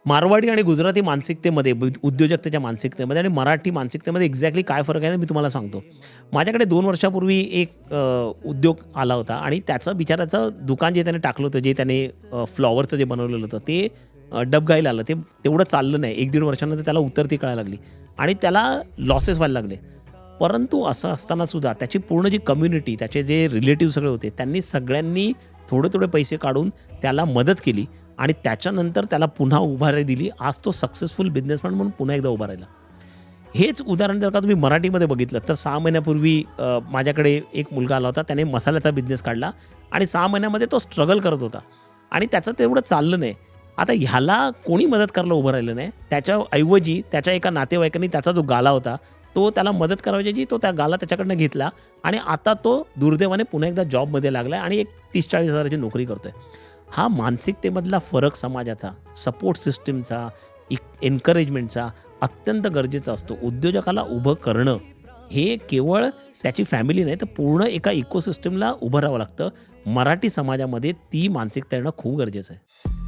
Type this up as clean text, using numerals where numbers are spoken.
मारवाडी आणि गुजराती मानसिकतेमध्ये, उद्योजकतेच्या मानसिकतेमध्ये आणि मराठी मानसिकतेमध्ये एक्झॅक्टली काय फरक आहे ना, मी तुम्हाला सांगतो. माझ्याकडे 2 वर्षापूर्वी एक उद्योग आला होता आणि त्याचं बिचाराचं दुकान जे त्याने टाकलं होतं, जे त्याने फ्लॉवरचं जे बनवलेलं होतं, ते डबघाईला आलं. ते तेवढं चाललं नाही. 1-1.5 वर्षानंतर त्याला उतरती कळायला लागली आणि त्याला लॉसेस व्हायला लागले. परंतु असं असताना सुद्धा त्याची पूर्ण जी कम्युनिटी, त्याचे जे रिलेटिव्ह सगळे होते, त्यांनी सगळ्यांनी थोडे-थोडे पैसे काढून त्याला मदत केली आणि त्याच्यानंतर त्याला पुन्हा उभारी दिली. आज तो सक्सेसफुल बिझनेसमॅन म्हणून पुन्हा एकदा उभा राहिला. हेच उदाहरण जर का तुम्ही मराठीमध्ये बघितलं तर 6 महिन्यापूर्वी माझ्याकडे एक मुलगा आला होता. त्याने मसाल्याचा बिझनेस काढला आणि 6 महिन्यामध्ये तो स्ट्रगल करत होता आणि त्याचं तेवढं चाललं नाही. आता ह्याला कोणी मदत करायला उभं राहिलं नाही. त्याच्याऐवजी त्याच्या एका नातेवाईकांनी त्याचा जो गाला होता, तो त्याला मदत करायची तो त्या गाला त्याच्याकडनं घेतला आणि आता तो दुर्दैवाने पुन्हा एकदा जॉबमध्ये लागला आणि एक 30-40 हजाराची नोकरी करतोय. हा मानसिकतेमधला फरक समाजाचा, सपोर्ट सिस्टमचा, एन्करेजमेंटचा अत्यंत गरजेचा असतो. उद्योजकाला उभं करणं हे केवळ त्याची फॅमिली नाही, तर पूर्ण एका इकोसिस्टमला उभं राहावं लागतं. मराठी समाजामध्ये ती मानसिकता येणं खूप गरजेचं आहे.